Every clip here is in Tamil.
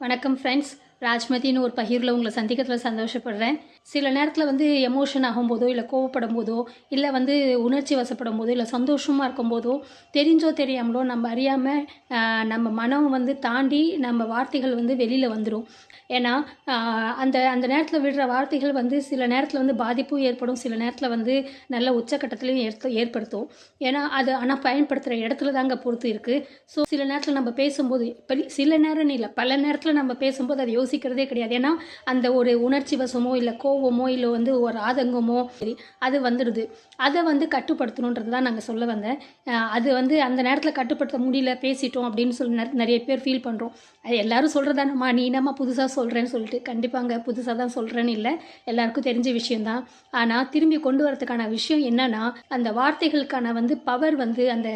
வணக்கம் ஃப்ரெண்ட்ஸ். ராஜ்மதின்னு ஒரு பகிர்வில் உங்களை சந்திக்கிறதுல சந்தோஷப்படுறேன். சில நேரத்தில் வந்து எமோஷன் ஆகும்போதோ, இல்லை கோவப்படும் போதோ, இல்லை வந்து உணர்ச்சி வசப்படும் போதோ, இல்லை சந்தோஷமாக இருக்கும்போதோ, தெரிஞ்சோ தெரியாமலோ நம்ம அறியாமல் நம்ம மனம் வந்து தாண்டி நம்ம வார்த்தைகள் வந்து வெளியில் வந்துடும். ஏன்னா அந்த அந்த நேரத்தில் விடுற வார்த்தைகள் வந்து சில நேரத்தில் வந்து பாதிப்பும் ஏற்படும், சில நேரத்தில் வந்து நல்ல உச்சக்கட்டத்திலையும் ஏற்படுத்தும். ஏன்னா அது ஆனால் பயன்படுத்துகிற இடத்துல தாங்க பொறுத்து இருக்குது. ஸோ சில நேரத்தில் நம்ம பேசும்போது சில நேரம்னு இல்லை, பல நேரத்தில் நம்ம பேசும்போது அதை யோசிக்கிறதே கிடையாது. ஏன்னா அந்த ஒரு உணர்ச்சி வசமோ, இல்லை கோவமோ, இல்லை வந்து ஒரு ஆதங்கமோ சரி அது வந்துடுது. அதை வந்து கட்டுப்படுத்தணுன்றது தான் நாங்கள் சொல்ல வந்தேன். அது வந்து அந்த நேரத்தில் கட்டுப்படுத்த முடியல, பேசிட்டோம் அப்படின்னு சொல்லி நிறைய பேர் ஃபீல் பண்ணுறோம். அது எல்லோரும் சொல்கிறதானம்மா, நீ என்னம்மா புதுசாக சொல்கிறேன்னு சொல்லிட்டு. கண்டிப்பாங்க புதுசாக தான் சொல்கிறேன்னு இல்லை, எல்லாருக்கும் தெரிஞ்ச விஷயந்தான். ஆனால் திரும்பி கொண்டு வரதுக்கான விஷயம் என்னன்னா, அந்த வார்த்தைகளுக்கான வந்து பவர் வந்து அந்த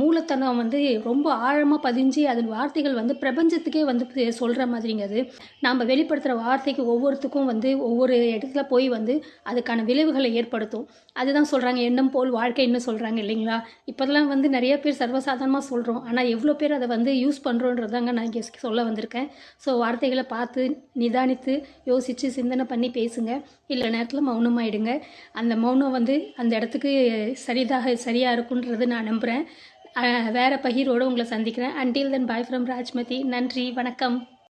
மூலத்தனம் வந்து ரொம்ப ஆழமாக பதிஞ்சு அது வார்த்தைகள் வந்து பிரபஞ்சத்துக்கே வந்து சொல்கிற மாதிரிங்க. அது நாம் வெளிப்படுத்துகிற வார்த்தைக்கு ஒவ்வொருத்துக்கும் வந்து ஒவ்வொரு இடத்துல போய் வந்து அதுக்கான விளைவுகளை ஏற்படுத்தும். அதுதான் சொல்கிறாங்க, எண்ணம் போல் வாழ்க்கைன்னு சொல்கிறாங்க இல்லைங்களா. இப்போதெல்லாம் வந்து நிறைய பேர் சர்வசாதாரணமாக சொல்கிறோம், ஆனால் எவ்வளோ பேர் அதை வந்து யூஸ் பண்ணுறோன்றதாங்க நான் இங்கே சொல்ல வந்திருக்கேன். ஸோ வார்த்தைகளை பார்த்து நிதானித்து யோசித்து சிந்தனை பண்ணி பேசுங்க. இல்லை நேரத்தில் மௌனமாயிடுங்க. அந்த மௌனம் வந்து அந்த இடத்துக்கு சரியாக இருக்குன்றது நான் நம்புகிறேன். வேறு பகிரோடு உங்களை சந்திக்கிறேன். Until then bye from Rajmathi. நன்றி, வணக்கம்.